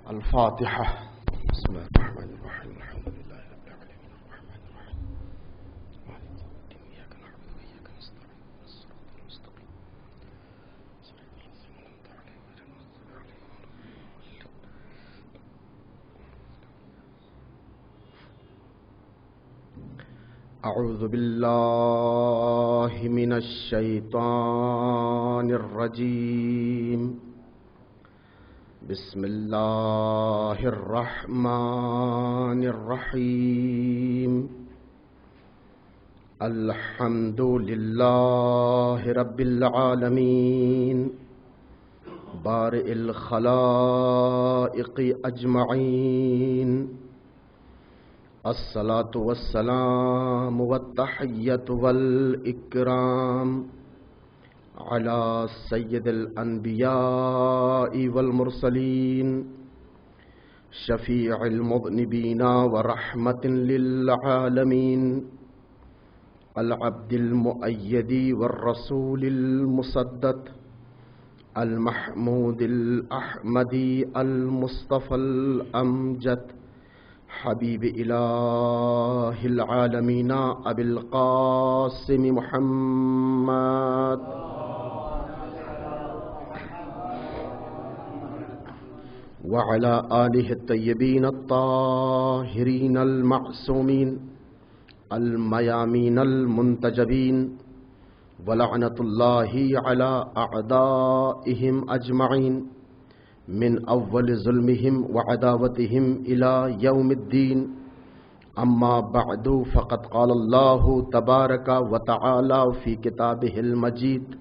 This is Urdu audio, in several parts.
الفاتحة. بسم الله الرحمن الرحيم. الحمد لله رب العالمين الرحمن الرحيم مالك يوم الدين إياك نعبد وإياك نستعين اهدنا الصراط المستقيم صراط الذين أنعمت عليهم غير المغضوب عليهم ولا الضالين. أعوذ بالله من الشيطان الرجيم. بسم الله الرحمن الرحيم. الحمد لله رب العالمين بارئ الخلائق أجمعين. الصلاة والسلام والتحية والإكرام على سيد الأنبياء والمرسلين شفيع المذنبين ورحمة للعالمين العبد المؤيد والرسول المسدد المحمود الأحمدي المصطفى الأمجد حبيب إله العالمين أبي القاسم محمد وعلى آله الطيبين الطاهرين المعصومين الميامين المنتجبين ولعنة الله على أعدائهم أجمعين من أول ظلمهم وعداوتهم إلى يوم الدين. أما بعد فقد قال الله تبارك وتعالى في كتابه المجيد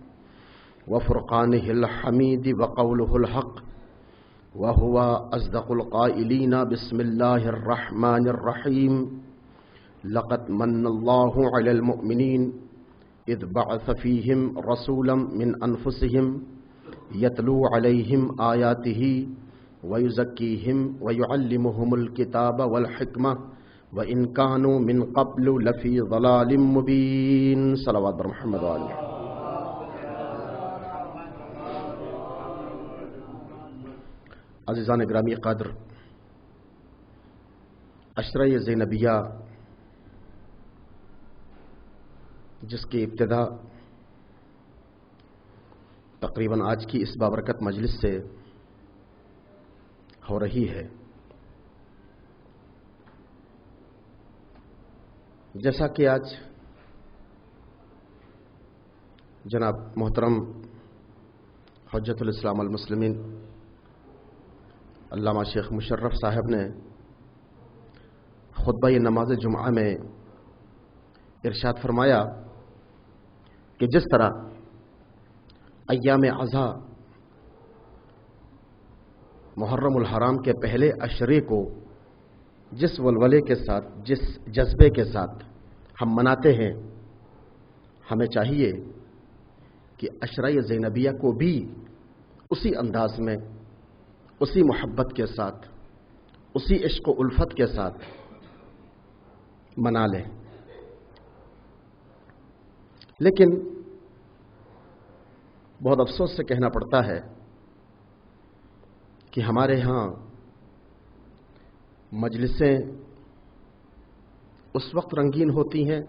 وفرقانه الحميد وقوله الحق وهو أصدق القائلين. بسم الله الرحمن الرحيم. لقد من الله على المؤمنين إذ بعث فيهم رسولا من أنفسهم يتلو عليهم آياته ويزكيهم ويعلمهم الكتاب والحكمة وإن كانوا من قبل لفي ضلال مبين. صلوات محمد وآله. عزیزان گرامی قدر، عشرہ زینبیہ جس کی ابتدا تقریباً آج کی اس بابرکت مجلس سے ہو رہی ہے، جیسا کہ آج جناب محترم حجت الاسلام المسلمین علامہ شیخ مشرف صاحب نے خطبہ نماز جمعہ میں ارشاد فرمایا کہ جس طرح ایام اضحیٰ محرم الحرام کے پہلے عشرے کو جس ولولے کے ساتھ، جس جذبے کے ساتھ ہم مناتے ہیں، ہمیں چاہیے کہ عشرہ زینبیہ کو بھی اسی انداز میں، اسی محبت کے ساتھ، اسی عشق و الفت کے ساتھ منا لیں. لیکن بہت افسوس سے کہنا پڑتا ہے کہ ہمارے ہاں مجلسیں اس وقت رنگین ہوتی ہیں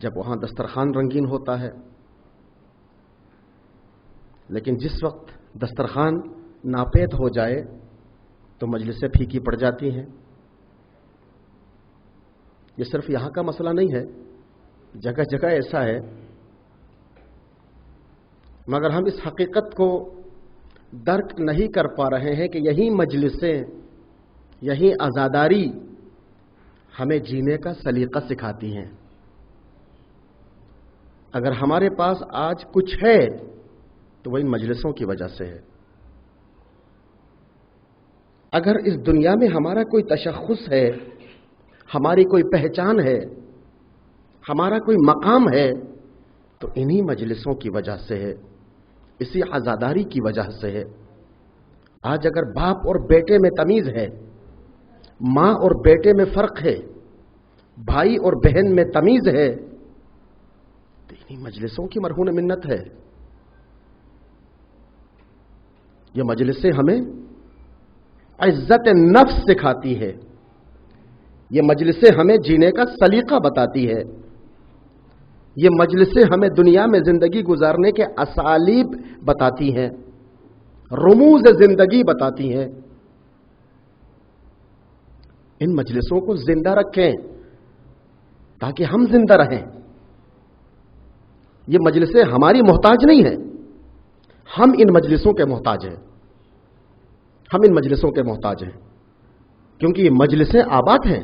جب وہاں دسترخوان رنگین ہوتا ہے، لیکن جس وقت دسترخوان ناپید ہو جائے تو مجلسیں پھیکی پڑ جاتی ہیں. یہ صرف یہاں کا مسئلہ نہیں ہے، جگہ جگہ ایسا ہے. مگر ہم اس حقیقت کو درک نہیں کر پا رہے ہیں کہ یہی مجلسیں، یہی عزاداری ہمیں جینے کا سلیقہ سکھاتی ہیں. اگر ہمارے پاس آج کچھ ہے تو وہ ان مجلسوں کی وجہ سے ہے. اگر اس دنیا میں ہمارا کوئی تشخص ہے، ہماری کوئی پہچان ہے، ہمارا کوئی مقام ہے تو انہی مجلسوں کی وجہ سے ہے، اسی عزاداری کی وجہ سے ہے. آج اگر باپ اور بیٹے میں تمیز ہے، ماں اور بیٹے میں فرق ہے، بھائی اور بہن میں تمیز ہے، تو انہی مجلسوں کی مرہون منت ہے. یہ مجلسیں ہمیں عزت نفس سکھاتی ہے، یہ مجلسیں ہمیں جینے کا سلیقہ بتاتی ہے، یہ مجلسیں ہمیں دنیا میں زندگی گزارنے کے اسالیب بتاتی ہیں، رموز زندگی بتاتی ہیں۔ ان مجلسوں کو زندہ رکھیں تاکہ ہم زندہ رہیں۔ یہ مجلسیں ہماری محتاج نہیں ہیں، ہم ان مجلسوں کے محتاج ہیں، ہم ان مجلسوں کے محتاج ہیں، کیونکہ یہ مجلسیں آباد ہیں۔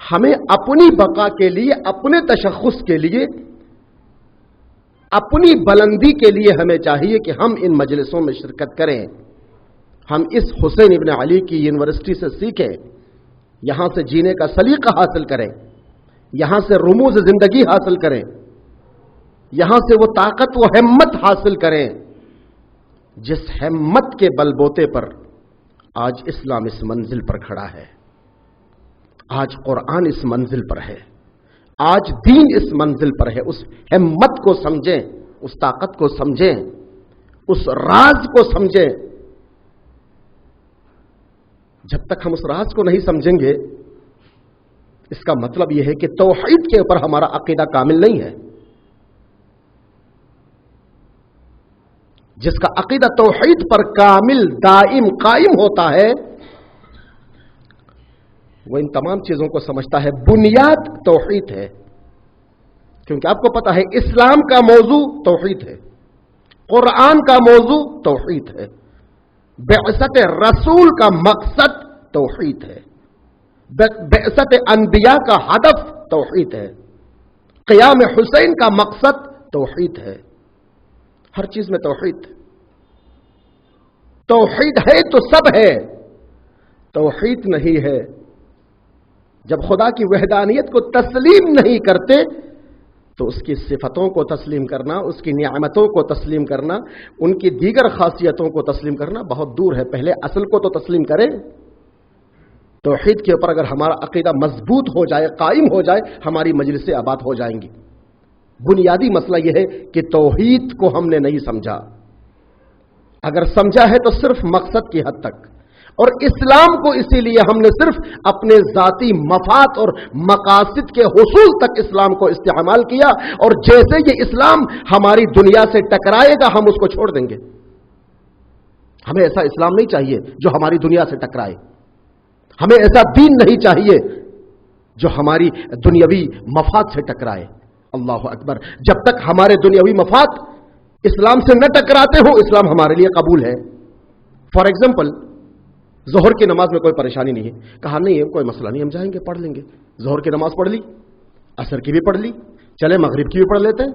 ہمیں اپنی بقا کے لیے، اپنے تشخص کے لیے، اپنی بلندی کے لیے ہمیں چاہیے کہ ہم ان مجلسوں میں شرکت کریں۔ ہم اس حسین ابن علی کی یونیورسٹی سے سیکھیں، یہاں سے جینے کا سلیقہ حاصل کریں، یہاں سے رموز زندگی حاصل کریں، یہاں سے وہ طاقت و ہمت حاصل کریں جس ہمت کے بل بوتے پر آج اسلام اس منزل پر کھڑا ہے، آج قرآن اس منزل پر ہے، آج دین اس منزل پر ہے۔ اس ہمت کو سمجھیں، اس طاقت کو سمجھیں، اس راز کو سمجھیں۔ جب تک ہم اس راز کو نہیں سمجھیں گے، اس کا مطلب یہ ہے کہ توحید کے اوپر ہمارا عقیدہ کامل نہیں ہے۔ جس کا عقیدہ توحید پر کامل، دائم، قائم ہوتا ہے، وہ ان تمام چیزوں کو سمجھتا ہے۔ بنیاد توحید ہے، کیونکہ آپ کو پتا ہے اسلام کا موضوع توحید ہے، قرآن کا موضوع توحید ہے، بعثت رسول کا مقصد توحید ہے، بعثت انبیاء کا ہدف توحید ہے، قیام حسین کا مقصد توحید ہے۔ ہر چیز میں توحید، توحید ہے تو سب ہے، توحید نہیں ہے، جب خدا کی وحدانیت کو تسلیم نہیں کرتے تو اس کی صفتوں کو تسلیم کرنا، اس کی نعمتوں کو تسلیم کرنا، ان کی دیگر خاصیتوں کو تسلیم کرنا بہت دور ہے۔ پہلے اصل کو تو تسلیم کریں۔ توحید کے اوپر اگر ہمارا عقیدہ مضبوط ہو جائے، قائم ہو جائے، ہماری مجلسیں آباد ہو جائیں گی۔ بنیادی مسئلہ یہ ہے کہ توحید کو ہم نے نہیں سمجھا، اگر سمجھا ہے تو صرف مقصد کی حد تک، اور اسلام کو اسی لیے ہم نے صرف اپنے ذاتی مفاد اور مقاصد کے حصول تک اسلام کو استعمال کیا، اور جیسے یہ اسلام ہماری دنیا سے ٹکرائے گا ہم اس کو چھوڑ دیں گے۔ ہمیں ایسا اسلام نہیں چاہیے جو ہماری دنیا سے ٹکرائے، ہمیں ایسا دین نہیں چاہیے جو ہماری دنیاوی مفاد سے ٹکرائے۔ اللہ اکبر! جب تک ہمارے دنیاوی مفاد اسلام سے نہ ٹکراتے ہو، اسلام ہمارے لیے قبول ہے۔ فار ایگزامپل، ظہر کی نماز میں کوئی پریشانی نہیں ہے، کہا نہیں ہے کوئی مسئلہ نہیں، ہم جائیں گے پڑھ لیں گے۔ ظہر کی نماز پڑھ لی، عصر کی بھی پڑھ لی، چلے مغرب کی بھی پڑھ لیتے ہیں،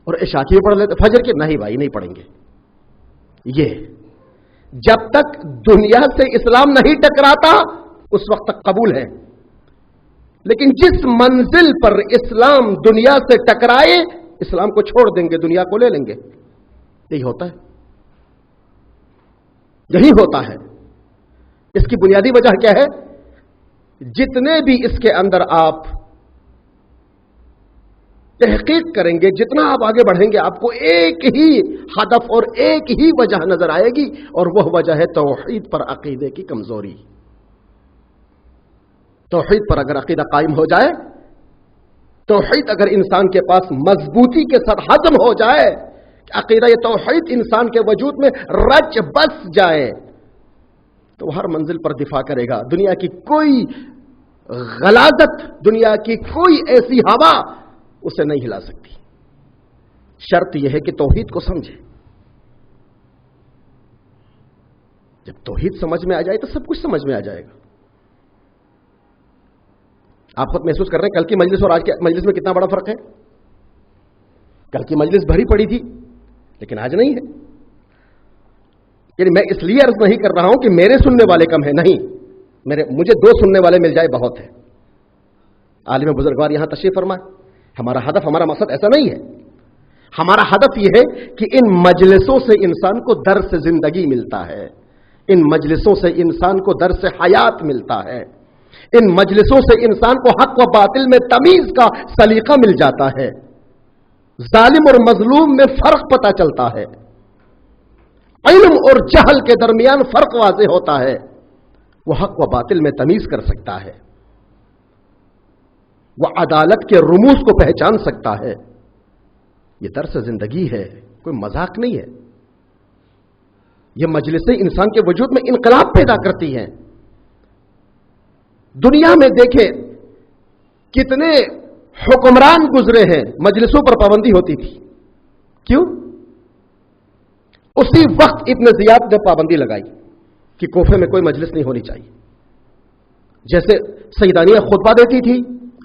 اور عشاء کی بھی پڑھ لیتے ہیں، فجر کی نہیں بھائی نہیں پڑھیں گے۔ یہ جب تک دنیا سے اسلام نہیں ٹکراتا اس وقت تک قبول ہے، لیکن جس منزل پر اسلام دنیا سے ٹکرائے اسلام کو چھوڑ دیں گے، دنیا کو لے لیں گے۔ یہی ہوتا ہے، یہی ہوتا ہے۔ اس کی بنیادی وجہ کیا ہے؟ جتنے بھی اس کے اندر آپ تحقیق کریں گے، جتنا آپ آگے بڑھیں گے، آپ کو ایک ہی ہدف اور ایک ہی وجہ نظر آئے گی، اور وہ وجہ ہے توحید پر عقیدے کی کمزوری۔ توحید پر اگر عقیدہ قائم ہو جائے، توحید اگر انسان کے پاس مضبوطی کے ساتھ ہضم ہو جائے، عقیدہ یہ توحید انسان کے وجود میں رچ بس جائے، تو وہ ہر منزل پر دفاع کرے گا۔ دنیا کی کوئی غلاظت، دنیا کی کوئی ایسی ہوا اسے نہیں ہلا سکتی۔ شرط یہ ہے کہ توحید کو سمجھے۔ جب توحید سمجھ میں آ جائے تو سب کچھ سمجھ میں آ جائے گا۔ آپ خود محسوس کر رہے ہیں کل کی مجلس اور آج کی مجلس میں کتنا بڑا فرق ہے۔ کل کی مجلس بھری پڑی تھی لیکن آج نہیں ہے۔ یعنی میں اس لیے عرض نہیں کر رہا ہوں کہ میرے سننے والے کم ہیں، نہیں، مجھے 2 سننے والے مل جائے بہت ہے۔ عالم بزرگوار یہاں تشریف فرمائے۔ ہمارا ہدف، ہمارا مقصد ایسا نہیں ہے۔ ہمارا ہدف یہ ہے کہ ان مجلسوں سے انسان کو درس زندگی ملتا ہے، ان مجلسوں سے انسان کو درس حیات ملتا ہے، ان مجلسوں سے انسان کو حق و باطل میں تمیز کا سلیقہ مل جاتا ہے، ظالم اور مظلوم میں فرق پتہ چلتا ہے، علم اور جہل کے درمیان فرق واضح ہوتا ہے، وہ حق و باطل میں تمیز کر سکتا ہے، وہ عدالت کے رموز کو پہچان سکتا ہے۔ یہ درس زندگی ہے، کوئی مذاق نہیں ہے۔ یہ مجلسیں انسان کے وجود میں انقلاب پیدا کرتی ہیں۔ دنیا میں دیکھیں کتنے حکمران گزرے ہیں، مجلسوں پر پابندی ہوتی تھی، کیوں؟ اسی وقت ابن زیاد نے پابندی لگائی کہ کوفے میں کوئی مجلس نہیں ہونی چاہیے۔ جیسے سیدانیہ خطبہ دیتی تھی،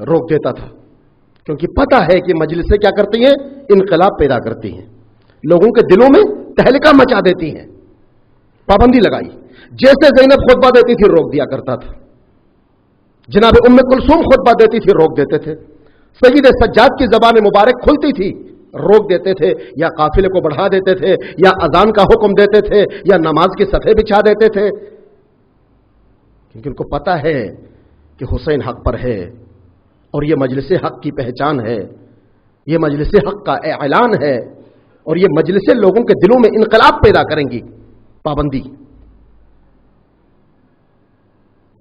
روک دیتا تھا، کیونکہ پتہ ہے کہ مجلسیں کیا کرتی ہیں؟ انقلاب پیدا کرتی ہیں، لوگوں کے دلوں میں تہلکہ مچا دیتی ہیں۔ پابندی لگائی۔ جیسے زینب خطبہ دیتی تھی روک دیا کرتا تھا، جناب ام کلثوم خطبہ دیتی تھی روک دیتے تھے، سید سجاد کی زبان مبارک کھلتی تھی روک دیتے تھے، یا قافلے کو بڑھا دیتے تھے، یا اذان کا حکم دیتے تھے، یا نماز کے صفحے بچھا دیتے تھے، کیونکہ ان کو پتہ ہے کہ حسین حق پر ہے اور یہ مجلس حق کی پہچان ہے، یہ مجلس حق کا اعلان ہے، اور یہ مجلسیں لوگوں کے دلوں میں انقلاب پیدا کریں گی۔ پابندی۔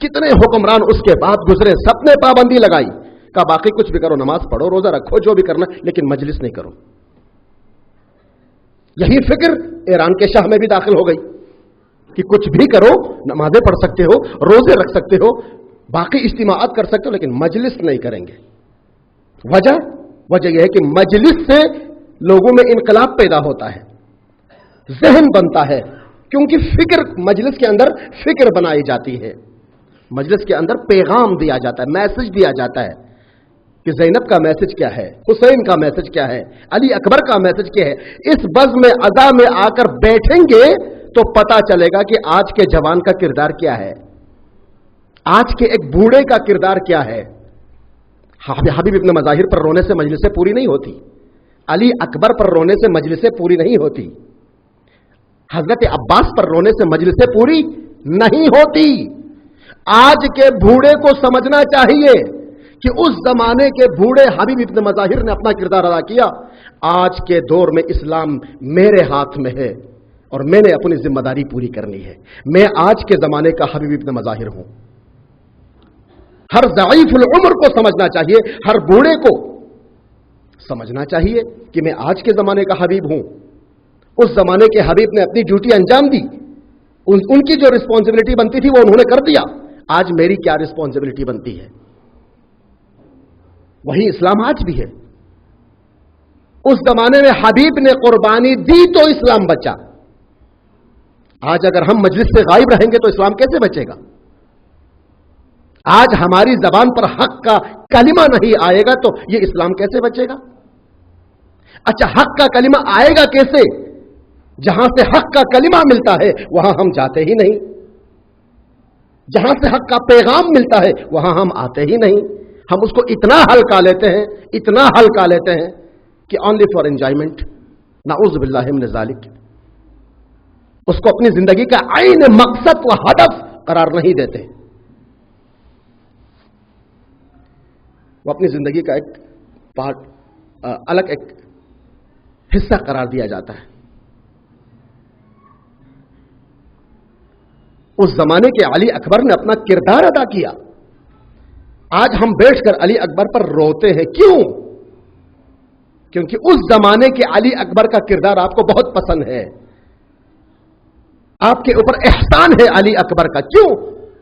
کتنے حکمران اس کے بعد گزرے، سب نے پابندی لگائی، کہا باقی کچھ بھی کرو، نماز پڑھو، روزہ رکھو، جو بھی کرنا، لیکن مجلس نہیں کرو۔ یہی فکر ایران کے شاہ میں بھی داخل ہو گئی کہ کچھ بھی کرو، نمازیں پڑھ سکتے ہو، روزے رکھ سکتے ہو، باقی اجتماعات کر سکتے ہو، لیکن مجلس نہیں کریں گے۔ وجہ یہ ہے کہ مجلس سے لوگوں میں انقلاب پیدا ہوتا ہے، ذہن بنتا ہے، کیونکہ فکر مجلس کے اندر فکر بنائی جاتی ہے، مجلس کے اندر پیغام دیا جاتا ہے، میسج دیا جاتا ہے کہ زینب کا میسج کیا ہے، حسین کا میسج کیا ہے، علی اکبر کا میسج کیا ہے۔ اس بزم عزا میں آ کر بیٹھیں گے تو پتا چلے گا کہ آج کے جوان کا کردار کیا ہے، آج کے ایک بوڑھے کا کردار کیا ہے۔ حبیب ابن مظاہر پر رونے سے مجلسیں پوری نہیں ہوتی، علی اکبر پر رونے سے مجلسیں پوری نہیں ہوتی، حضرت عباس پر رونے سے مجلسیں پوری نہیں ہوتی۔ آج کے بوڑھے کو سمجھنا چاہیے کہ اس زمانے کے بوڑھے حبیب ابن مظاہر نے اپنا کردار ادا کیا۔ آج کے دور میں اسلام میرے ہاتھ میں ہے اور میں نے اپنی ذمہ داری پوری کرنی ہے، میں آج کے زمانے کا حبیب ابن مظاہر ہوں۔ ہر ضعیف العمر کو سمجھنا چاہیے، ہر بوڑھے کو سمجھنا چاہیے کہ میں آج کے زمانے کا حبیب ہوں۔ اس زمانے کے حبیب نے اپنی ڈیوٹی انجام دی، ان کی جو رسپانسبلٹی بنتی تھی وہ انہوں نے کر دیا، آج میری کیا رسپانسبلٹی بنتی ہے؟ وہی اسلام آج بھی ہے۔ اس زمانے میں حبیب نے قربانی دی تو اسلام بچا، آج اگر ہم مجلس سے غائب رہیں گے تو اسلام کیسے بچے گا؟ آج ہماری زبان پر حق کا کلمہ نہیں آئے گا تو یہ اسلام کیسے بچے گا؟ اچھا، حق کا کلمہ آئے گا کیسے؟ جہاں سے حق کا کلمہ ملتا ہے وہاں ہم جاتے ہی نہیں، جہاں سے حق کا پیغام ملتا ہے وہاں ہم آتے ہی نہیں، ہم اس کو اتنا ہلکا لیتے ہیں، اتنا ہلکا لیتے ہیں کہ اونلی فار انجوائمنٹ، نعوذ باللہ من ذالک، اس کو اپنی زندگی کا عین مقصد و ہدف قرار نہیں دیتے، وہ اپنی زندگی کا ایک پارٹ، الگ ایک حصہ قرار دیا جاتا ہے۔ اس زمانے کے علی اکبر نے اپنا کردار ادا کیا، آج ہم بیٹھ کر علی اکبر پر روتے ہیں، کیوں؟ کیونکہ اس زمانے کے علی اکبر کا کردار آپ کو بہت پسند ہے، آپ کے اوپر احسان ہے علی اکبر کا، کیوں؟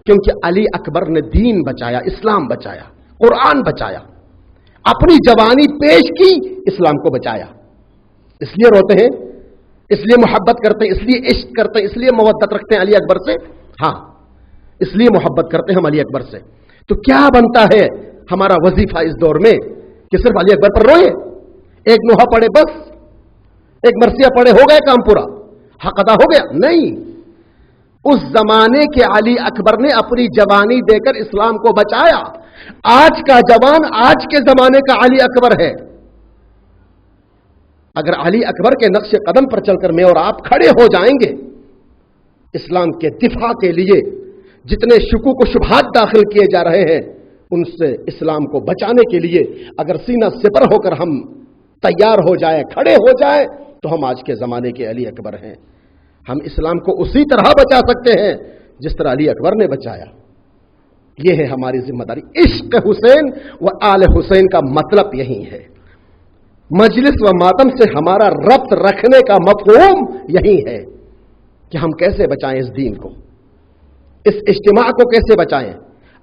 کیونکہ علی اکبر نے دین بچایا، اسلام بچایا، قرآن بچایا، اپنی جوانی پیش کی، اسلام کو بچایا۔ اس لیے روتے ہیں، اس لیے محبت کرتے ہیں، اس لیے عشق کرتے ہیں، اس لیے مودت رکھتے ہیں علی اکبر سے، ہاں اس لیے محبت کرتے ہیں ہم علی اکبر سے۔ تو کیا بنتا ہے ہمارا وظیفہ اس دور میں کہ صرف علی اکبر پر روئے، ایک نوحہ پڑھے بس، ایک مرثیہ پڑھے ہو گئے کام پورا، حق ادا ہو گیا؟ نہیں، اس زمانے کے علی اکبر نے اپنی جوانی دے کر اسلام کو بچایا۔ آج کا جوان آج کے زمانے کا علی اکبر ہے۔ اگر علی اکبر کے نقش قدم پر چل کر میں اور آپ کھڑے ہو جائیں گے اسلام کے دفاع کے لیے، جتنے شکوک و شبہات داخل کیے جا رہے ہیں ان سے اسلام کو بچانے کے لیے اگر سینہ سپر ہو کر ہم تیار ہو جائیں، کھڑے ہو جائیں، تو ہم آج کے زمانے کے علی اکبر ہیں۔ ہم اسلام کو اسی طرح بچا سکتے ہیں جس طرح علی اکبر نے بچایا. یہ ہے ہماری ذمہ داری. عشق حسین و آل حسین کا مطلب یہی ہے. مجلس و ماتم سے ہمارا ربط رکھنے کا مفہوم یہی ہے کہ ہم کیسے بچائیں اس دین کو, اس اجتماع کو کیسے بچائیں.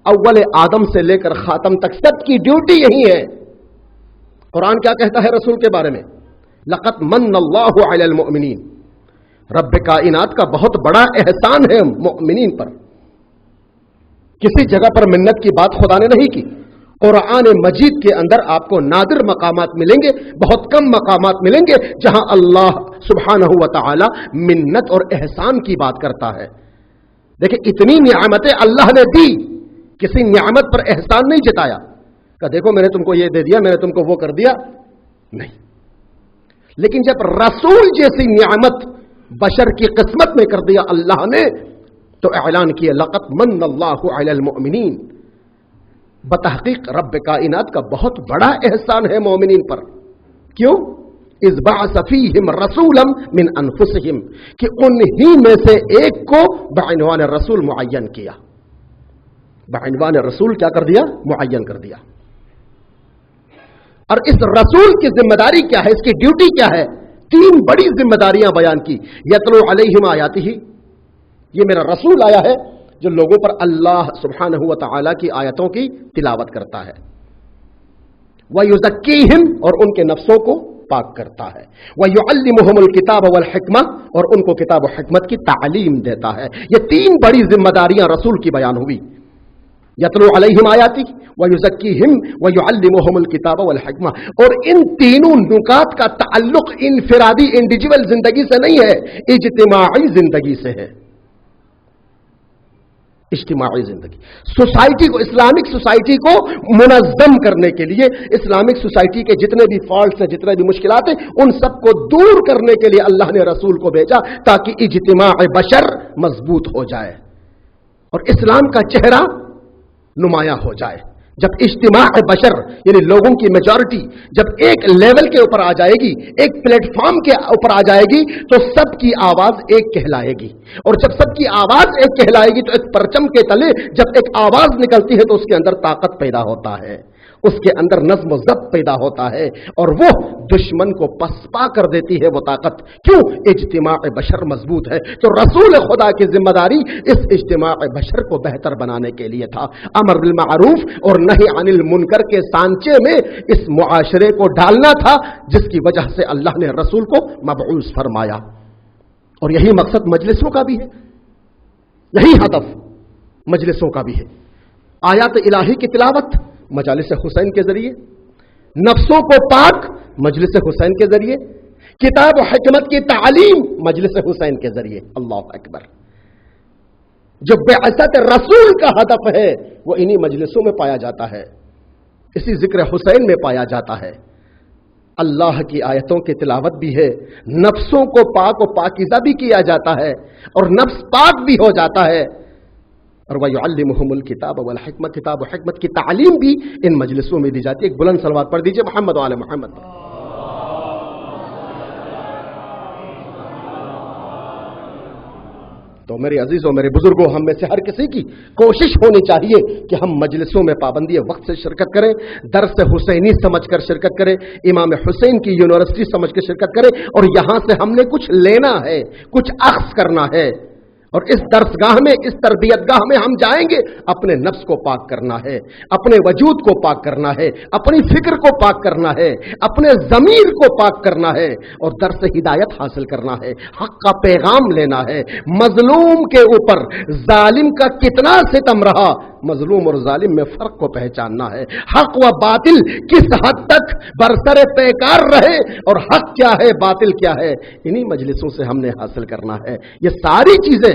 اول آدم سے لے کر خاتم تک سب کی ڈیوٹی یہی ہے. قرآن کیا کہتا ہے رسول کے بارے میں؟ لقد من اللہ علی المؤمنین. رب کائنات کا بہت بڑا احسان ہے مؤمنین پر. کسی جگہ پر منت کی بات خدا نے نہیں کی. قرآن مجید کے اندر آپ کو نادر مقامات ملیں گے, بہت کم مقامات ملیں گے جہاں اللہ سبحانہ و تعالی منت اور احسان کی بات کرتا ہے. دیکھیں اتنی نعمتیں اللہ نے دی, کسی نعمت پر احسان نہیں جتایا کہ دیکھو میں نے تم کو یہ دے دیا, میں نے تم کو وہ کر دیا, نہیں. لیکن جب رسول جیسی نعمت بشر کی قسمت میں کر دیا اللہ نے تو اعلان کیا لقد من اللہ علی المؤمنین. بتحقیق رب کائنات کا بہت بڑا احسان ہے مومنین پر. کیوں؟ اذ بعث فیہم رسولا من انفسہم, کہ انہی میں سے ایک کو بعنوان رسول معین کیا. بعنوان رسول کیا کر دیا؟ معین کر دیا. اور اس رسول کی ذمہ داری کیا ہے, اس کی ڈیوٹی کیا ہے؟ 3 بڑی ذمہ داریاں بیان کی. یتلو علیہم آیاتہ, یہ میرا رسول آیا ہے جو لوگوں پر اللہ سبحانہ و تعالی کی آیتوں کی تلاوت کرتا ہے. وَيُزَكِّيهِمْ, اور ان کے نفسوں کو پاک کرتا ہے. وَيُعَلِّمُهُمُ الْكِتَابَ وَالْحِكْمَةَ, اور ان کو کتاب و حکمت کی تعلیم دیتا ہے. یہ 3 بڑی ذمہ داریاں رسول کی بیان ہوئی. یتلو علیہم آیاتی ویزکیہم ویعلمہم الکتاب والحکمہ. اور ان تینوں نکات کا تعلق انفرادی انڈیویجول زندگی سے نہیں ہے, اجتماعی زندگی سے ہے. اجتماعی زندگی, سوسائٹی کو, اسلامک سوسائٹی کو منظم کرنے کے لیے, اسلامک سوسائٹی کے جتنے بھی فالٹس ہیں, جتنے بھی مشکلات ہیں, ان سب کو دور کرنے کے لیے اللہ نے رسول کو بھیجا تاکہ اجتماع بشر مضبوط ہو جائے اور اسلام کا چہرہ نمایاں ہو جائے. جب اجتماع بشر یعنی لوگوں کی میجورٹی جب ایک لیول کے اوپر آ جائے گی, ایک پلیٹ فارم کے اوپر آ جائے گی, تو سب کی آواز ایک کہلائے گی. اور جب سب کی آواز ایک کہلائے گی تو ایک پرچم کے تلے جب ایک آواز نکلتی ہے تو اس کے اندر طاقت پیدا ہوتا ہے, اس کے اندر نظم و ضبط پیدا ہوتا ہے, اور وہ دشمن کو پسپا کر دیتی ہے وہ طاقت. کیوں؟ اجتماع بشر مضبوط ہے. تو رسول خدا کی ذمہ داری اس اجتماع بشر کو بہتر بنانے کے لیے تھا. امر بالمعروف اور نہی عن المنکر کے سانچے میں اس معاشرے کو ڈالنا تھا, جس کی وجہ سے اللہ نے رسول کو مبعوث فرمایا. اور یہی مقصد مجلسوں کا بھی ہے, یہی ہدف مجلسوں کا بھی ہے. آیات الہی کی تلاوت مجالس حسین کے ذریعے, نفسوں کو پاک مجلس حسین کے ذریعے, کتاب و حکمت کی تعلیم مجلس حسین کے ذریعے. اللہ اکبر. جو بعثت رسول کا ہدف ہے وہ انہی مجلسوں میں پایا جاتا ہے, اسی ذکر حسین میں پایا جاتا ہے. اللہ کی آیتوں کی تلاوت بھی ہے, نفسوں کو پاک و پاکیزہ بھی کیا جاتا ہے, اور نفس پاک بھی ہو جاتا ہے. اور وَيُعَلِّمُهُمُ الْكِتَابَ وَالْحِكْمَةَ, کتاب و حکمت کی تعلیم بھی ان مجلسوں میں دی جاتی ہے. ایک بلند صلوات پڑھ دیجئے محمد وعلی محمد. تو میرے عزیزوں, میرے بزرگوں, ہم میں سے ہر کسی کی کوشش ہونی چاہیے کہ ہم مجلسوں میں پابندی وقت سے شرکت کریں, درس حسینی سمجھ کر شرکت کریں, امام حسین کی یونیورسٹی سمجھ کر شرکت کریں, اور یہاں سے ہم نے کچھ لینا ہے, کچھ اخذ کرنا ہے. اور اس درسگاہ میں, اس تربیت گاہ میں ہم جائیں گے, اپنے نفس کو پاک کرنا ہے, اپنے وجود کو پاک کرنا ہے, اپنی فکر کو پاک کرنا ہے, اپنے ضمیر کو پاک کرنا ہے, اور درس ہدایت حاصل کرنا ہے, حق کا پیغام لینا ہے. مظلوم کے اوپر ظالم کا کتنا ستم رہا, مظلوم اور ظالم میں فرق کو پہچاننا ہے. حق و باطل کس حد تک برسر پیکار رہے, اور حق کیا ہے باطل کیا ہے, انہی مجلسوں سے ہم نے حاصل کرنا ہے. یہ ساری چیزیں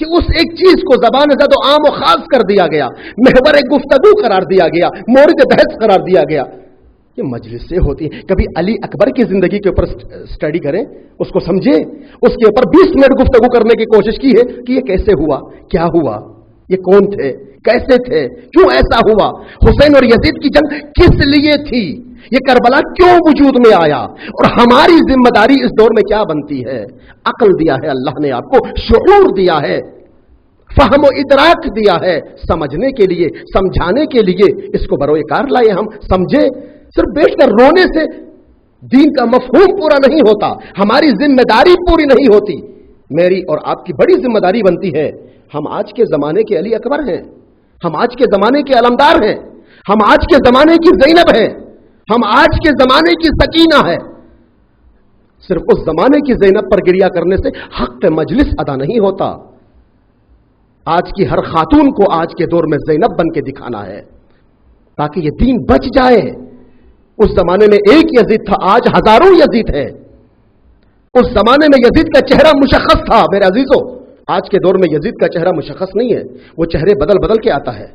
کہ اس ایک چیز کو زبان زد و عام و خاص کر دیا گیا، محور گفتگو قرار دیا گیا، مورد بحث قرار دیا گیا. یہ مجلسیں ہوتی ہیں. کبھی علی اکبر کی زندگی کے اوپر سٹڈی کریں، اس کو سمجھیں، اس کے اوپر 20 منٹ گفتگو کرنے کی کوشش کی ہے کہ یہ کیسے ہوا، کیا ہوا، یہ کون تھے، کیسے تھے، کیوں ایسا ہوا، حسین اور یزید کی جنگ کس لیے تھی، یہ کربلا کیوں وجود میں آیا، اور ہماری ذمہ داری اس دور میں کیا بنتی ہے. عقل دیا ہے اللہ نے آپ کو، شعور دیا ہے، فہم و ادراک دیا ہے، سمجھنے کے لیے، سمجھانے کے لیے. اس کو بروئے کار لائے، ہم سمجھے. صرف بیٹھ کر رونے سے دین کا مفہوم پورا نہیں ہوتا، ہماری ذمہ داری پوری نہیں ہوتی. میری اور آپ کی بڑی ذمہ داری بنتی ہے. ہم آج کے زمانے کے علی اکبر ہیں، ہم آج کے زمانے کے علمدار ہیں، ہم آج کے زمانے کی زینب ہیں، ہم آج کے زمانے کی سکینہ ہے. صرف اس زمانے کی زینب پر گریہ کرنے سے حق مجلس ادا نہیں ہوتا. آج کی ہر خاتون کو آج کے دور میں زینب بن کے دکھانا ہے تاکہ یہ دین بچ جائے. اس زمانے میں ایک یزید تھا، آج ہزاروں یزید ہے. اس زمانے میں یزید کا چہرہ مشخص تھا میرے عزیزوں، آج کے دور میں یزید کا چہرہ مشخص نہیں ہے. وہ چہرے بدل بدل کے آتا ہے،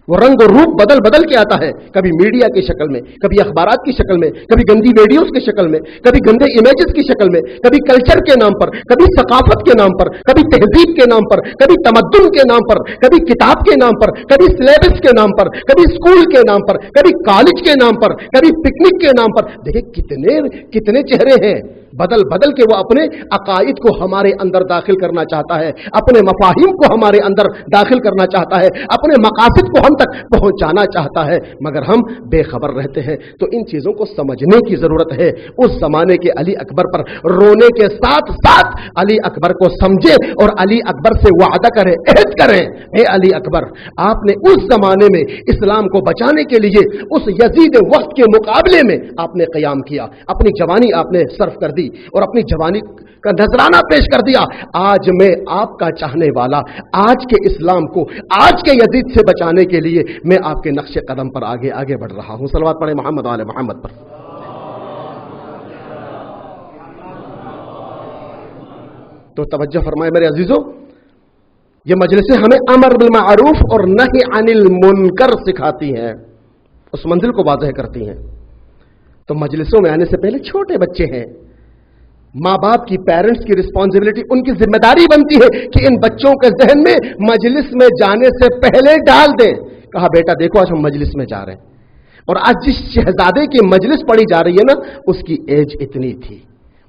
وہ رنگ و روپ بدل بدل کے آتا ہے. کبھی میڈیا کی شکل میں، کبھی اخبارات کی شکل میں، کبھی گندی ویڈیوز کی شکل میں، کبھی گندے امیجز کی شکل میں، کبھی کلچر کے نام پر، کبھی ثقافت کے نام پر، کبھی تہذیب کے نام پر، کبھی تمدن کے نام پر، کبھی کتاب کے نام پر، کبھی سلیبس کے نام پر، کبھی اسکول کے نام پر، کبھی کالج کے نام پر، کبھی پکنک کے نام پر. دیکھیں کتنے چہرے ہیں. بدل بدل کے وہ اپنے عقائد کو ہمارے اندر داخل کرنا چاہتا ہے، اپنے مفاہیم کو ہمارے اندر داخل کرنا چاہتا ہے، اپنے مقاصد کو ہم تک پہنچانا چاہتا ہے، مگر ہم بے خبر رہتے ہیں. تو ان چیزوں کو سمجھنے کی ضرورت ہے. اس زمانے کے علی اکبر پر رونے کے ساتھ ساتھ علی اکبر کو سمجھے اور علی اکبر سے وعدہ کریں، عہد کریں. اے علی اکبر، آپ نے اس زمانے میں اسلام کو بچانے کے لیے اس یزید وقت کے مقابلے میں آپ نے قیام کیا، اپنی جوانی آپ نے صرف کر دی اور اپنی جوانی کا نذرانہ پیش کر دیا. آج میں آپ کا چاہنے والا، آج کے اسلام کو آج کے یزید سے بچانے کے لیے میں آپ کے نقش قدم پر آگے بڑھ رہا ہوں. صلوات پڑھیں محمد و آل محمد پر. تو توجہ فرمائے میرے عزیزوں، یہ مجلسیں ہمیں امر بالمعروف اور نہی عن المنکر سکھاتی ہیں، اس منزل کو واضح کرتی ہیں. تو مجلسوں میں آنے سے پہلے چھوٹے بچے ہیں، ماں باپ کی، پیرنٹس کی رسپانسبلٹی، ان کی ذمہ داری بنتی ہے کہ ان بچوں کے ذہن میں مجلس میں جانے سے پہلے ڈال دیں. کہا بیٹا دیکھو آج ہم مجلس میں جا رہے ہیں، اور آج جس شہزادے کی مجلس پڑھی جا رہی ہے نا، اس کی ایج اتنی تھی،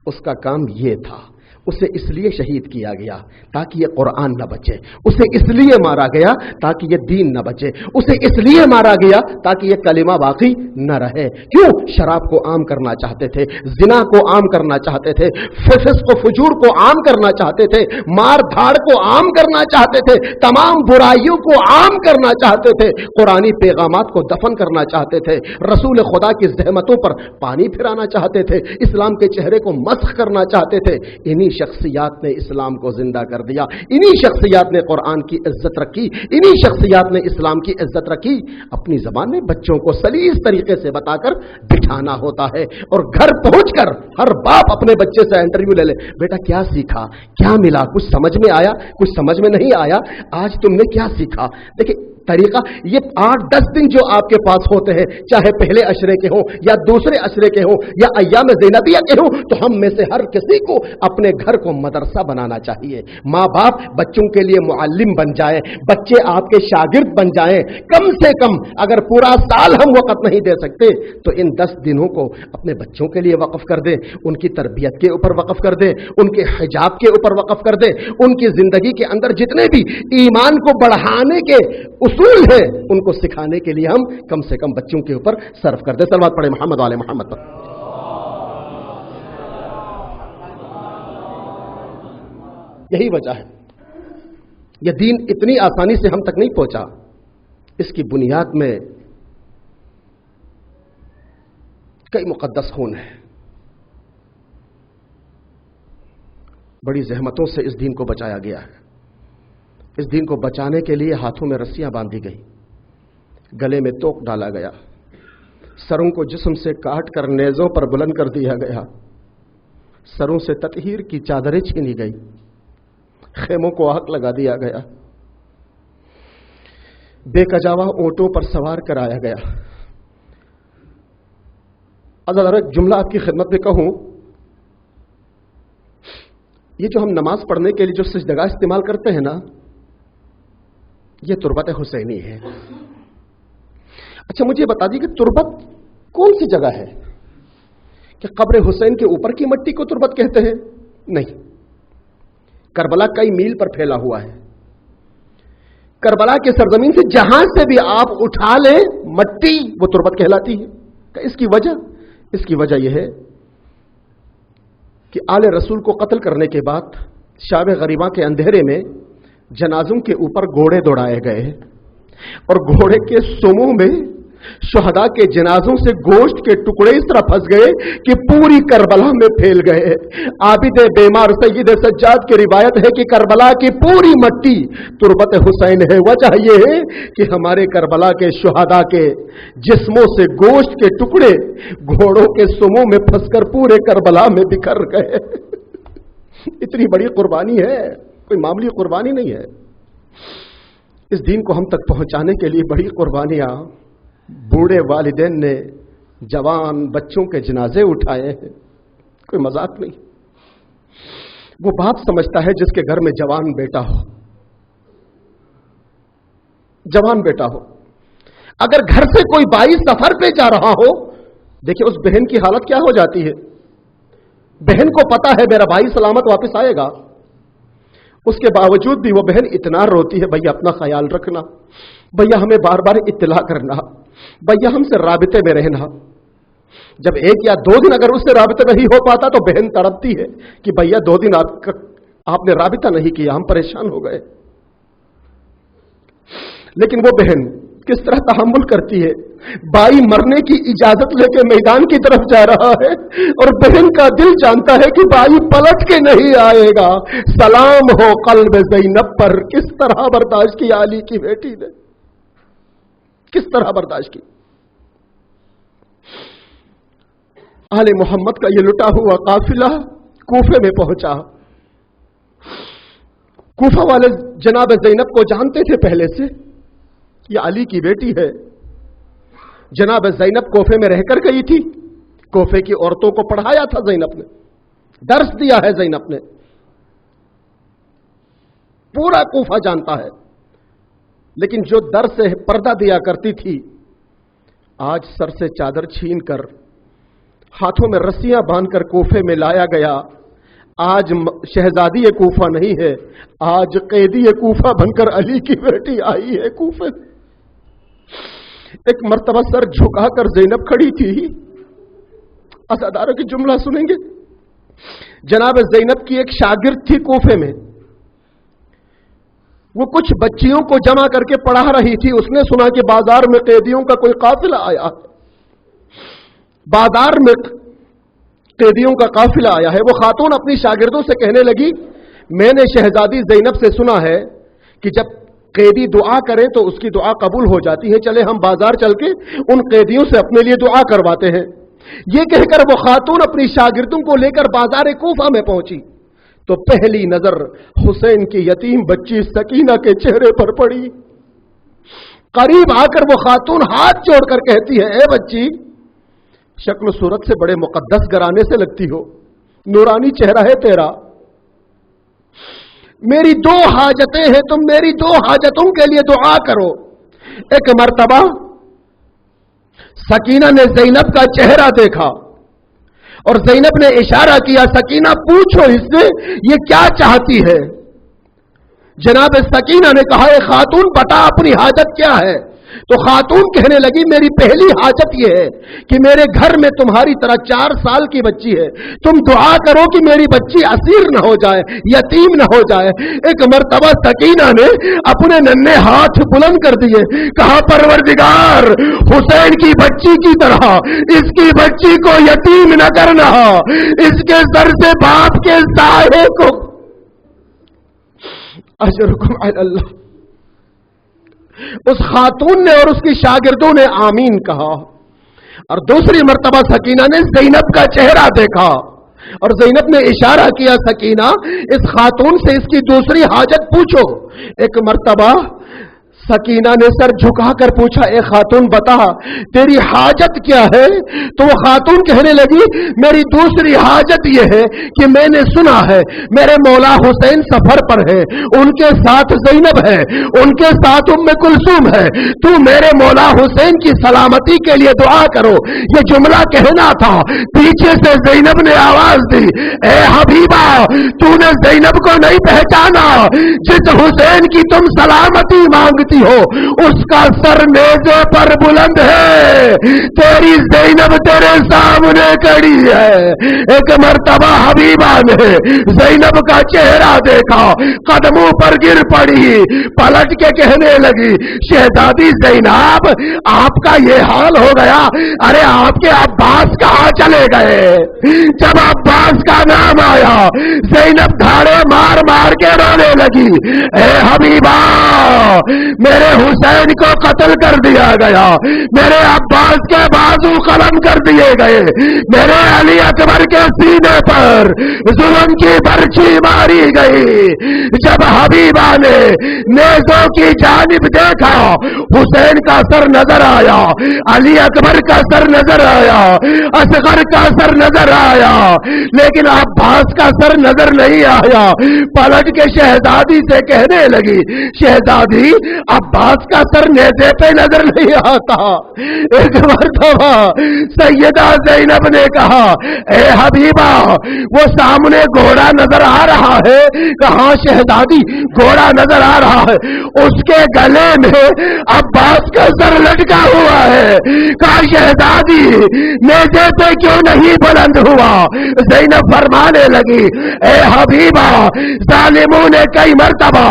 اس کا کام یہ تھا، اسے اس لیے شہید کیا گیا تاکہ یہ قرآن نہ بچے، اسے اس لیے مارا گیا تاکہ یہ دین نہ بچے، اسے اس لیے مارا گیا تاکہ یہ کلمہ باقی نہ رہے. کیوں؟ شراب کو عام کرنا چاہتے تھے، زنا کو عام کرنا چاہتے تھے، فسق و فجور کو عام کرنا چاہتے تھے، مار دھاڑ کو عام کرنا چاہتے تھے، تمام برائیوں کو عام کرنا چاہتے تھے، قرآنی پیغامات کو دفن کرنا چاہتے تھے، رسول خدا کی زحمتوں پر پانی پھرانا چاہتے تھے، اسلام کے چہرے کو مسخ کرنا چاہتے تھے. انہی شخصیات نے اسلام کو زندہ کر دیا، انہی شخصیات نے قرآن کی عزت رکھی، انہی شخصیات نے اسلام کی عزت رکھی. اپنی زبان میں بچوں کو سلیس طریقے سے بتا کر بٹھانا ہوتا ہے، اور گھر پہنچ کر ہر باپ اپنے بچے سے انٹرویو لے لے، بیٹا کیا سیکھا، کیا ملا، کچھ سمجھ میں آیا، کچھ سمجھ میں نہیں آیا، آج تم نے کیا سیکھا. دیکھیں طریقہ یہ 8-10 دن جو آپ کے پاس ہوتے ہیں، چاہے پہلے عشرے کے ہوں یا دوسرے عشرے کے ہوں یا ایام زینبیہ کے ہوں، تو ہم میں سے ہر کسی کو اپنے گھر کو مدرسہ بنانا چاہیے. ماں باپ بچوں کے لیے معلم بن جائیں، بچے آپ کے شاگرد بن جائیں. کم سے کم اگر پورا سال ہم وقت نہیں دے سکتے تو ان 10 دنوں کو اپنے بچوں کے لیے وقف کر دیں، ان کی تربیت کے اوپر وقف کر دیں، ان کے حجاب کے اوپر وقف کر دیں، ان کی زندگی کے اندر جتنے بھی ایمان کو بڑھانے کے اصول ہیں ان کو سکھانے کے لیے ہم کم سے کم بچوں کے اوپر صرف کر دیں. صلوات پڑھیں محمد والے محمد پر. یہی وجہ ہے یہ دین اتنی آسانی سے ہم تک نہیں پہنچا. اس کی بنیاد میں کئی مقدس خون ہے. بڑی زحمتوں سے اس دین کو بچایا گیا ہے. اس دین کو بچانے کے لیے ہاتھوں میں رسیاں باندھی گئی، گلے میں توق ڈالا گیا، سروں کو جسم سے کاٹ کر نیزوں پر بلند کر دیا گیا، سروں سے تطہیر کی چادریں چھینی گئی، خیموں کو آگ لگا دیا گیا، بے کجاوا اونٹوں پر سوار کرایا گیا۔ ذرا ایک جملہ آپ کی خدمت میں کہوں، یہ جو ہم نماز پڑھنے کے لیے جو سجدگاہ استعمال کرتے ہیں نا، یہ تربت حسینی ہے۔ اچھا مجھے بتا دیجیے کہ تربت کون سی جگہ ہے؟ کہ قبر حسین کے اوپر کی مٹی کو تربت کہتے ہیں؟ نہیں، کربلا کئی میل پر پھیلا ہوا ہے۔ کربلا کے سرزمین سے جہاں سے بھی آپ اٹھا لیں مٹی، وہ تربت کہلاتی ہے۔ اس کی وجہ یہ ہے کہ آل رسول کو قتل کرنے کے بعد شاب غریباں کے اندھیرے میں جنازوں کے اوپر گھوڑے دوڑائے گئے، اور گھوڑے کے سموں میں شہداء کے جنازوں سے گوشت کے ٹکڑے اس طرح پھنس گئے کہ پوری کربلا میں پھیل گئے۔ عابد بیمار سید سجاد کی روایت ہے کہ کربلا کی پوری مٹی تربت حسین ہے۔ وجہ یہ ہے کہ ہمارے کربلا کے شہداء کے جسموں سے گوشت کے ٹکڑے گھوڑوں کے سموں میں پھنس کر پورے کربلا میں بکھر گئے۔ اتنی بڑی قربانی ہے، کوئی معمولی قربانی نہیں ہے۔ اس دین کو ہم تک پہنچانے کے لیے بڑی قربانیاں بوڑھے والدین نے جوان بچوں کے جنازے اٹھائے ہیں، کوئی مذاق نہیں۔ وہ باپ سمجھتا ہے جس کے گھر میں جوان بیٹا ہو۔ اگر گھر سے کوئی بھائی سفر پہ جا رہا ہو، دیکھیں اس بہن کی حالت کیا ہو جاتی ہے۔ بہن کو پتا ہے میرا بھائی سلامت واپس آئے گا، اس کے باوجود بھی وہ بہن اتنا روتی ہے، بھیا اپنا خیال رکھنا، بھیا ہمیں بار بار اطلاع کرنا، بھیا ہم سے رابطے میں رہنا۔ جب 1 یا 2 دن اگر اس سے رابطے نہیں ہو پاتا تو بہن تڑپتی ہے کہ بھیا 2 دن آپ نے رابطہ نہیں کیا، ہم پریشان ہو گئے۔ لیکن وہ بہن کس طرح تحمل کرتی ہے؟ بھائی مرنے کی اجازت لے کے میدان کی طرف جا رہا ہے، اور بہن کا دل جانتا ہے کہ بھائی پلٹ کے نہیں آئے گا۔ سلام ہو قلب زینب پر، کس طرح برداشت کی علی کی بیٹی نے، کس طرح برداشت کی۔ آل محمد کا یہ لٹا ہوا قافلہ کوفے میں پہنچا۔ کوفہ والے جناب زینب کو جانتے تھے پہلے سے، یہ علی کی بیٹی ہے۔ جناب زینب کوفے میں رہ کر گئی تھی، کوفے کی عورتوں کو پڑھایا تھا زینب نے، درس دیا ہے زینب نے، پورا کوفہ جانتا ہے۔ لیکن جو در سے پردہ دیا کرتی تھی، آج سر سے چادر چھین کر ہاتھوں میں رسیاں باندھ کر کوفے میں لایا گیا۔ آج شہزادی کوفہ نہیں ہے، آج قیدی کوفہ بن کر علی کی بیٹی آئی ہے کوفے۔ ایک مرتبہ سر جھکا کر زینب کھڑی تھی، عزاداروں کی جملہ سنیں گے۔ جناب زینب کی ایک شاگرد تھی کوفے میں، وہ کچھ بچیوں کو جمع کر کے پڑھا رہی تھی۔ اس نے سنا کہ بازار میں قیدیوں کا کوئی قافلہ آیا ہے، بازار میں قیدیوں کا قافلہ آیا ہے۔ وہ خاتون اپنی شاگردوں سے کہنے لگی، میں نے شہزادی زینب سے سنا ہے کہ جب قیدی دعا کریں تو اس کی دعا قبول ہو جاتی ہے، چلے ہم بازار چل کے ان قیدیوں سے اپنے لیے دعا کرواتے ہیں۔ یہ کہہ کر وہ خاتون اپنی شاگردوں کو لے کر بازار کوفہ میں پہنچی تو پہلی نظر حسین کی یتیم بچی سکینہ کے چہرے پر پڑی۔ قریب آ کر وہ خاتون ہاتھ جوڑ کر کہتی ہے، اے بچی، شکل و صورت سے بڑے مقدس گھرانے سے لگتی ہو، نورانی چہرہ ہے تیرا، میری 2 حاجتیں ہیں، تم میری 2 حاجتوں کے لیے دعا کرو۔ ایک مرتبہ سکینہ نے زینب کا چہرہ دیکھا اور زینب نے اشارہ کیا، سکینہ پوچھو اس سے یہ کیا چاہتی ہے۔ جناب سکینہ نے کہا، اے خاتون بتا اپنی حاجت کیا ہے۔ تو خاتون کہنے لگی، میری پہلی حاجت یہ ہے کہ میرے گھر میں تمہاری طرح 4 سال کی بچی ہے، تم دعا کرو کہ میری بچی اسیر نہ ہو جائے، یتیم نہ ہو جائے۔ ایک مرتبہ سکینہ نے اپنے ننھے ہاتھ بلند کر دیے، کہا پروردگار، حسین کی بچی کی طرح اس کی بچی کو یتیم نہ کرنا، اس کے سر سے باپ کے سائے کو اجرکم علی اللہ۔ اس خاتون نے اور اس کی شاگردوں نے آمین کہا، اور دوسری مرتبہ سکینہ نے زینب کا چہرہ دیکھا اور زینب نے اشارہ کیا سکینہ اس خاتون سے اس کی دوسری حاجت پوچھو. ایک مرتبہ سکینہ نے سر جھکا کر پوچھا اے خاتون بتا تیری حاجت کیا ہے؟ تو وہ خاتون کہنے لگی میری دوسری حاجت یہ ہے کہ میں نے سنا ہے میرے مولا حسین سفر پر ہے، ان کے ساتھ زینب ہے، ان کے ساتھ ام کلثوم ہے، تو میرے مولا حسین کی سلامتی کے لیے دعا کرو. یہ جملہ کہنا تھا. پیچھے سے زینب نے آواز دی اے حبیبہ تو نے زینب کو نہیں پہچانا؟ جس حسین کی تم سلامتی مانگتی ہو اس کا سر نیزے پر بلند ہے، تیری زینب تیرے سامنے کھڑی ہے. ایک مرتبہ حبیبہ نے زینب کا چہرہ دیکھا، قدموں پر گر پڑی، پلٹ کے کہنے لگی شہزادی زینب آپ کا یہ حال ہو گیا؟ ارے آپ کے عباس کہاں چلے گئے؟ جب عباس کا نام آیا زینب دھاڑے مار مار کے رونے لگی اے حبیبہ میرے حسین کو قتل کر دیا گیا، میرے عباس کے بازو قلم کر دیے گئے، میرے علی اکبر کے سینے پر ظلم کی برچھی ماری گئی. جب حبیبہ نے نیزوں کی جانب دیکھا حسین کا سر نظر آیا، علی اکبر کا سر نظر آیا، اصغر کا سر نظر آیا، لیکن عباس کا سر نظر نہیں آیا. پلٹ کے شہزادی سے کہنے لگی شہزادی عباس کا سر نیزے پہ نظر نہیں آتا. ایک مرتبہ سیدہ زینب نے کہا اے حبیبہ وہ سامنے گھوڑا نظر آ رہا ہے. کہاں شہزادی؟ گھوڑا نظر آ رہا ہے، اس کے گلے میں عباس کا سر لٹکا ہوا ہے. کہا شہزادی نیزے پہ کیوں نہیں بلند ہوا؟ زینب فرمانے لگی اے حبیبہ ظالموں نے کئی مرتبہ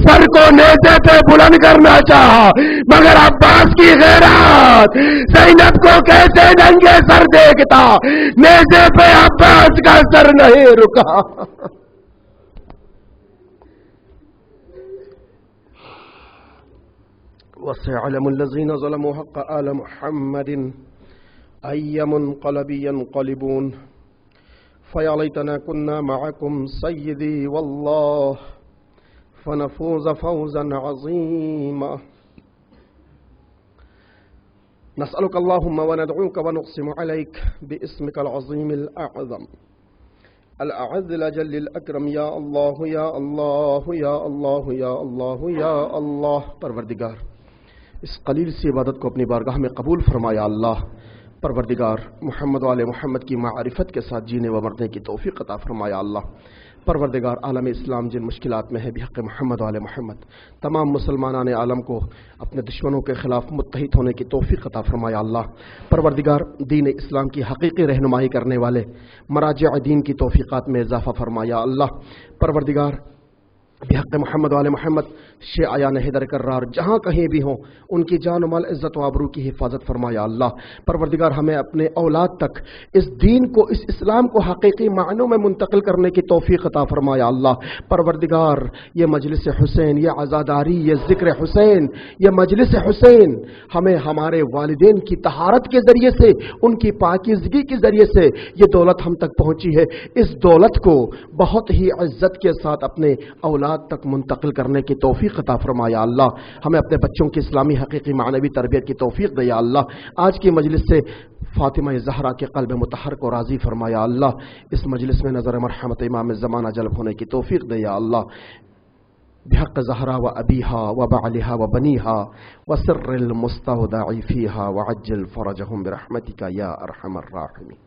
سر کو نیزے پہ بلند کرنا چاہا مگر عباس کی غیرت زینب کو کیسے ننگے سر دیکھتا، نیزے پہ عباس کا سر نہیں رکا. وَسَيَعْلَمُ الَّذِينَ ظَلَمُوا حَقَّ آلَ مُحَمَّدٍ أَيَّ مُنقَلَبٍ يَنقَلِبُونَ فَيَا لَيْتَنَا كُنَّا مَعَكُمْ سَيِّدِي وَاللَّهِ فَنَفُوزَ فَوْزًا عَظِيمًا. نسألك اللهم وندعوك ونقسم عليك باسمك العظيم الأعظم الأعز الأجل الأكرم يا الله يا الله يا الله يا الله يا الله. پروردگار اس قلیل سی عبادت کو اپنی بارگاہ میں قبول فرمایا. اللہ پروردگار محمد و آل محمد کی معرفت کے ساتھ جینے و مرنے کی توفیق عطا فرمایا. اللہ پروردگار عالم اسلام جن مشکلات میں ہے بحق محمد و آل محمد تمام مسلمانان عالم کو اپنے دشمنوں کے خلاف متحد ہونے کی توفیق عطا فرمایا. اللہ پروردگار دین اسلام کی حقیقی رہنمائی کرنے والے مراجع دین کی توفیقات میں اضافہ فرمایا. اللہ پروردگار بحق محمد و آل محمد شیعیان حیدر کرار جہاں کہیں بھی ہوں ان کی جان و مال عزت و آبرو کی حفاظت فرمایا. اللہ پروردگار ہمیں اپنے اولاد تک اس دین کو اس اسلام کو حقیقی معنوں میں منتقل کرنے کی توفیق عطا فرمایا. اللہ پروردگار یہ مجلس حسین، یہ عزاداری، یہ ذکر حسین، یہ مجلس حسین ہمیں ہمارے والدین کی طہارت کے ذریعے سے ان کی پاکیزگی کے ذریعے سے یہ دولت ہم تک پہنچی ہے. اس دولت کو بہت ہی عزت کے ساتھ اپنے اولاد تک منتقل کرنے کی توفیق عطا فرمایا. اللہ ہمیں اپنے بچوں کی اسلامی حقیقی معنوی تربیت کی توفیق دے. یا اللہ آج کی مجلس سے فاطمہ زہرا کے قلب مطہر کو راضی فرمایا. اللہ اس مجلس میں نظر مرحمت امام زمانہ جلب ہونے کی توفیق دے. یا اللہ بحق زہرا و ابیہا و بعلہا و بنیہا و سر المستودع فیہا وعجل فرجہم برحمتک یا ارحم الراحمین.